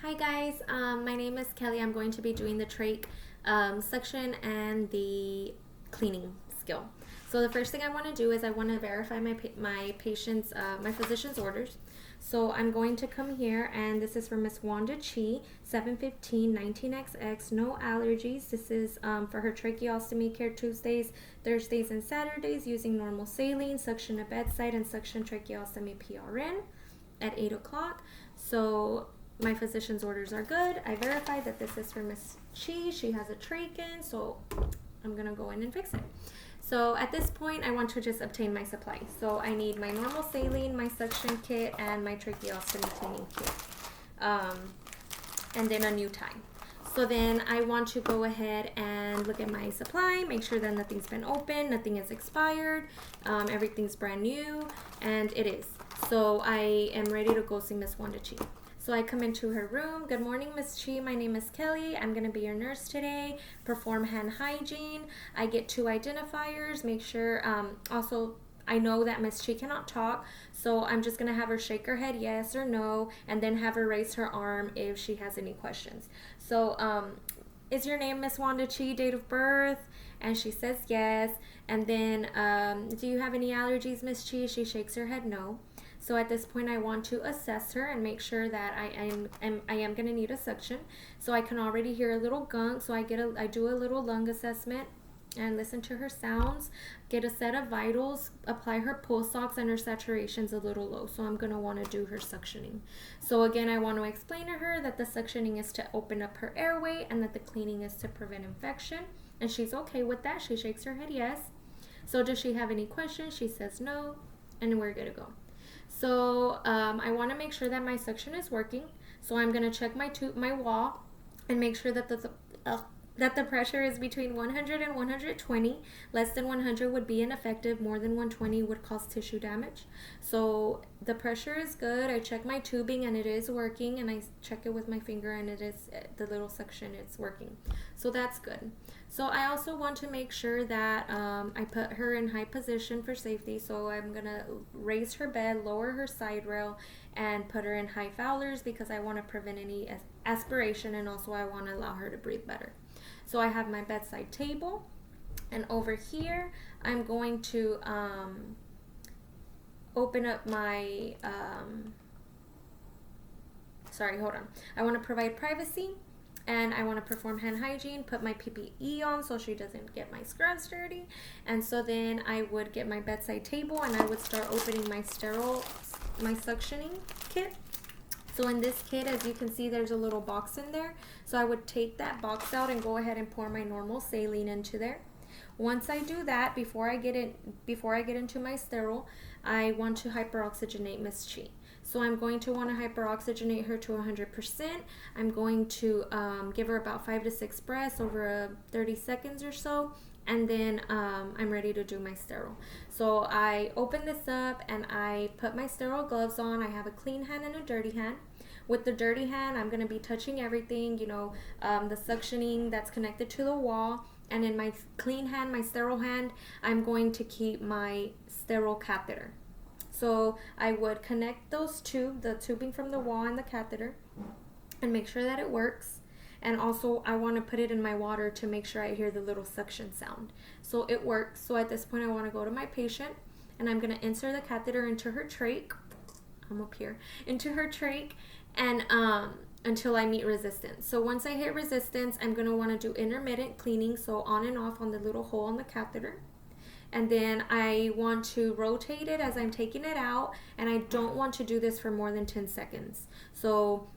Hi guys, my name is Kelly. I'm going to be doing the trach suction and the cleaning skill. So the first thing I want to do is I want to verify my patient's my physician's orders. So I'm going to come here, and this is for Miss Wanda Chi, 715 19XX, no allergies. This is for her tracheostomy care Tuesdays, Thursdays, and Saturdays using normal saline, suction at bedside, and suction tracheostomy PRN at 8 o'clock. So my physician's orders are good. I verified that this is for Miss Chi. She has a trach in, so I'm gonna go in and fix it. So at this point, I want to just obtain my supply. So I need my normal saline, my suction kit, and my tracheostomy cleaning kit, and then a new tie. So then I want to go ahead and look at my supply, make sure that nothing's been opened, nothing is expired, everything's brand new, and it is. So I am ready to go see Miss Wanda Chi. So I come into her room. Good morning, Miss Chi. My name is Kelly. I'm going to be your nurse today. Perform hand hygiene. I get 2 identifiers. Make sure, also, I know that Miss Chi cannot talk, so I'm just going to have her shake her head yes or no, and then have her raise her arm if she has any questions. So, is your name Miss Wanda Chi, date of birth? And she says yes. And then, do you have any allergies, Miss Chi? She shakes her head no. So at this point, I want to assess her and make sure that I am going to need a suction. So I can already hear a little gunk. So I do a little lung assessment and listen to her sounds, get a set of vitals, apply her pulse ox, and her saturation's a little low. So I'm going to want to do her suctioning. So again, I want to explain to her that the suctioning is to open up her airway and that the cleaning is to prevent infection. And she's okay with that. She shakes her head yes. So does she have any questions? She says no, and we're good to go. So I want to make sure that my suction is working. So I'm going to check my wall and make sure that the pressure is between 100 and 120. Less than 100 would be ineffective. More than 120 would cause tissue damage. So the pressure is good. I check my tubing and it is working, and I check it with my finger and it is the little suction, it's working. So that's good. So I also want to make sure that I put her in high position for safety. So I'm going to raise her bed, lower her side rail, and put her in high Fowlers because I want to prevent any aspiration, and also I want to allow her to breathe better. So I have my bedside table, and over here I'm going to open up my, I want to provide privacy, and I want to perform hand hygiene, put my PPE on so she doesn't get my scrubs dirty. And so then I would get my bedside table and I would start opening my suctioning kit. So in this kit, as you can see, there's a little box in there. So I would take that box out and go ahead and pour my normal saline into there. Once I do that, before I get into my sterile, I want to hyperoxygenate Miss Chi. So I'm going to want to hyperoxygenate her to 100%. I'm going to give her about 5 to 6 breaths over 30 seconds or so, and then I'm ready to do my sterile. So I open this up and I put my sterile gloves on. I have a clean hand and a dirty hand. With the dirty hand, I'm going to be touching everything, the suctioning that's connected to the wall. And in my clean hand, my sterile hand, I'm going to keep my sterile catheter. So I would connect those two, the tubing from the wall and the catheter, and make sure that it works. And also I want to put it in my water to make sure I hear the little suction sound. So it works. So at this point I want to go to my patient, and I'm going to insert the catheter into her trach. I'm up here. Into her trach, and until I meet resistance. So once I hit resistance, I'm going to want to do intermittent cleaning, so on and off on the little hole in the catheter. And then I want to rotate it as I'm taking it out, and I don't want to do this for more than 10 seconds. So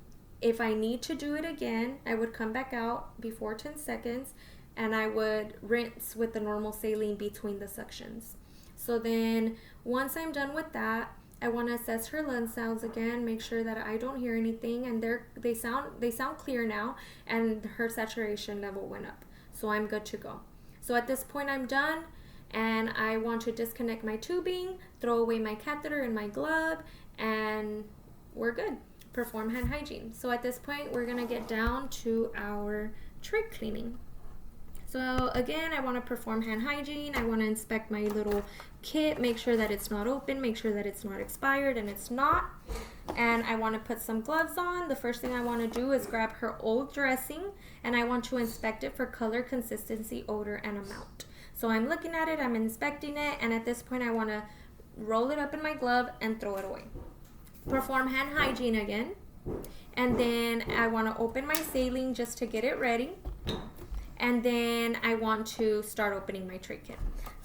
if I need to do it again, I would come back out before 10 seconds, and I would rinse with the normal saline between the suctions. So then once I'm done with that, I want to assess her lung sounds again, make sure that I don't hear anything, and they sound clear now, and her saturation level went up. So I'm good to go. So at this point I'm done, and I want to disconnect my tubing, throw away my catheter and my glove, and we're good. Perform hand hygiene. So at this point, we're going to get down to our trach cleaning. So again, I want to perform hand hygiene. I want to inspect my little kit, make sure that it's not open, make sure that it's not expired, and it's not. and I want to put some gloves on. The first thing I want to do is grab her old dressing, and I want to inspect it for color, consistency, odor, and amount. So I'm looking at it, I'm inspecting it, and at this point I want to roll it up in my glove and throw it away. Perform hand hygiene again, and then I want to open my saline just to get it ready, and then I want to start opening my tray kit.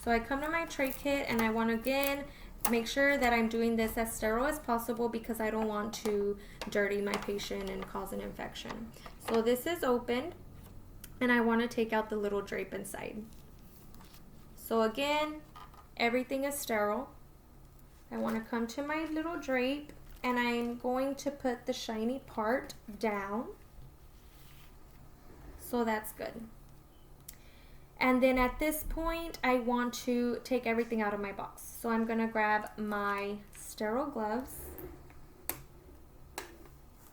So I come to my tray kit, and I want to again make sure that I'm doing this as sterile as possible because I don't want to dirty my patient and cause an infection. So this is opened, and I want to take out the little drape inside. So again, everything is sterile. I want to come to my little drape, and I'm going to put the shiny part down. So that's good. And then at this point, I want to take everything out of my box. So I'm going to grab my sterile gloves.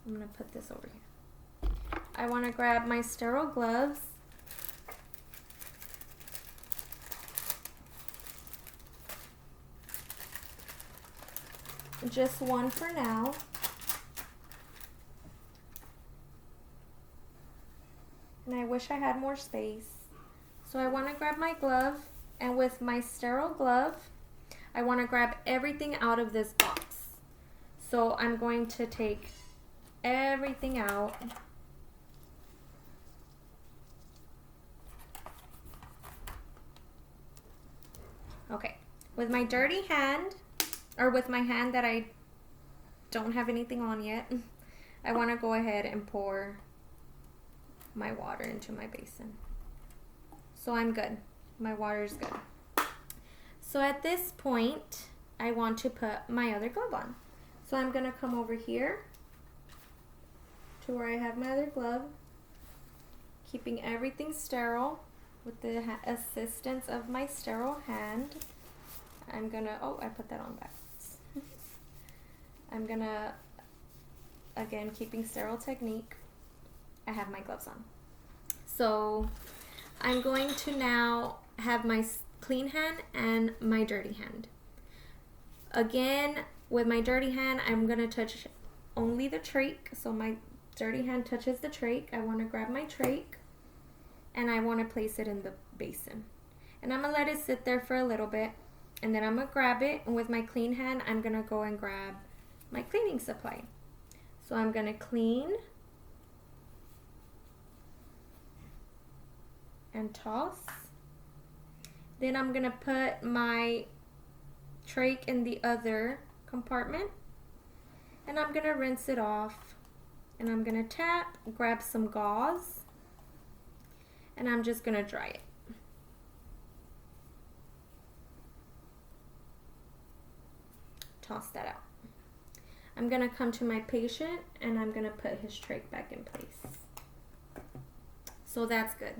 I'm going to put this over here. I want to grab my sterile gloves. Just one for now. And I wish I had more space. So I want to grab my glove, and with my sterile glove, I want to grab everything out of this box. So I'm going to take everything out. Okay, with my dirty hand, or with my hand that I don't have anything on yet, I want to go ahead and pour my water into my basin. So I'm good. My water is good. So at this point, I want to put my other glove on. So I'm going to come over here to where I have my other glove, keeping everything sterile with the assistance of my sterile hand. I'm going to, oh, I put that on backwards. I'm going to, again, keeping sterile technique, I have my gloves on. So I'm going to now have my clean hand and my dirty hand. Again, with my dirty hand, I'm going to touch only the trach. So my dirty hand touches the trach. I want to grab my trach, and I want to place it in the basin. And I'm going to let it sit there for a little bit, and then I'm going to grab it, and with my clean hand, I'm going to go and grab my cleaning supply. So I'm going to clean and toss. Then I'm going to put my trach in the other compartment, and I'm going to rinse it off, and I'm going to tap, grab some gauze, and I'm just going to dry it. Toss that out. I'm going to come to my patient, and I'm going to put his trach back in place. So that's good.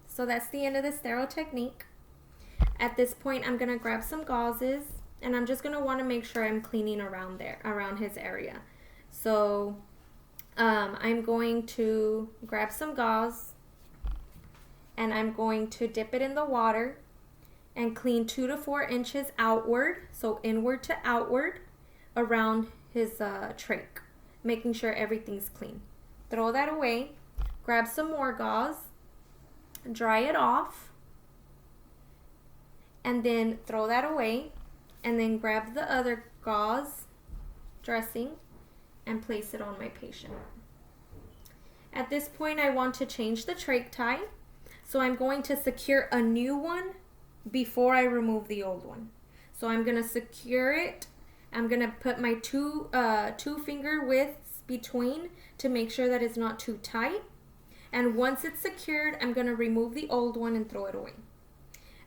So that's the end of the sterile technique. At this point, I'm going to grab some gauzes, and I'm just going to want to make sure I'm cleaning around there, around his area. So I'm going to grab some gauze, and I'm going to dip it in the water and clean 2 to 4 inches outward, so inward to outward, around his trach, making sure everything's clean. Throw that away, grab some more gauze, dry it off, and then throw that away, and then grab the other gauze dressing and place it on my patient. At this point, I want to change the trach tie, so I'm going to secure a new one before I remove the old one. So I'm going to secure it. I'm going to put my two finger widths between to make sure that it's not too tight. And once it's secured, I'm going to remove the old one and throw it away.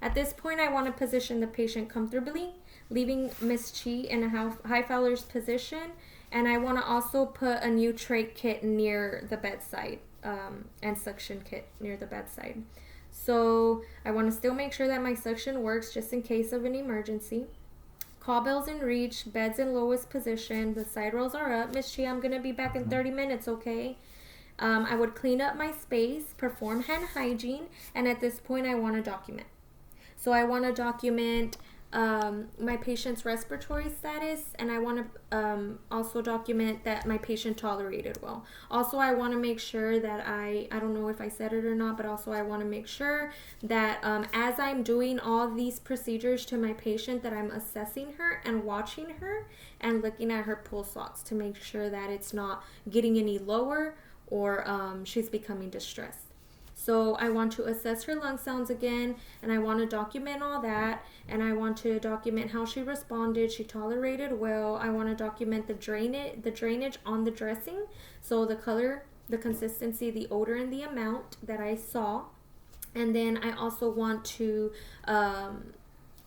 At this point, I want to position the patient comfortably, leaving Miss Chi in a high Fowler's position. And I want to also put a new trach kit near the bedside and suction kit near the bedside. So I want to still make sure that my suction works just in case of an emergency. Call bells in reach, beds in lowest position, the side rails are up. Miss Chi, I'm going to be back in 30 minutes, okay? I would clean up my space, perform hand hygiene, and at this point I want to document. So I want to document my patient's respiratory status, and I want to also document that my patient tolerated well. Also, I want to make sure that I don't know if I said it or not, but also I want to make sure that as I'm doing all these procedures to my patient, that I'm assessing her and watching her and looking at her pulse ox to make sure that it's not getting any lower or she's becoming distressed. So I want to assess her lung sounds again, and I want to document all that, and I want to document how she responded. She tolerated well. I want to document the drainage on the dressing, so the color, the consistency, the odor, and the amount that I saw. And then I also want to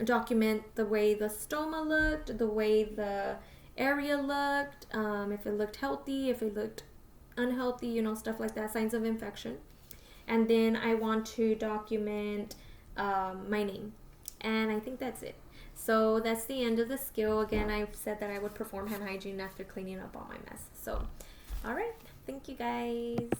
document the way the stoma looked, the way the area looked, if it looked healthy, if it looked unhealthy, you know, stuff like that, signs of infection. And then I want to document my name. And I think that's it. So that's the end of the skill. Again, I've said that I would perform hand hygiene after cleaning up all my mess. So, all right. Thank you, guys.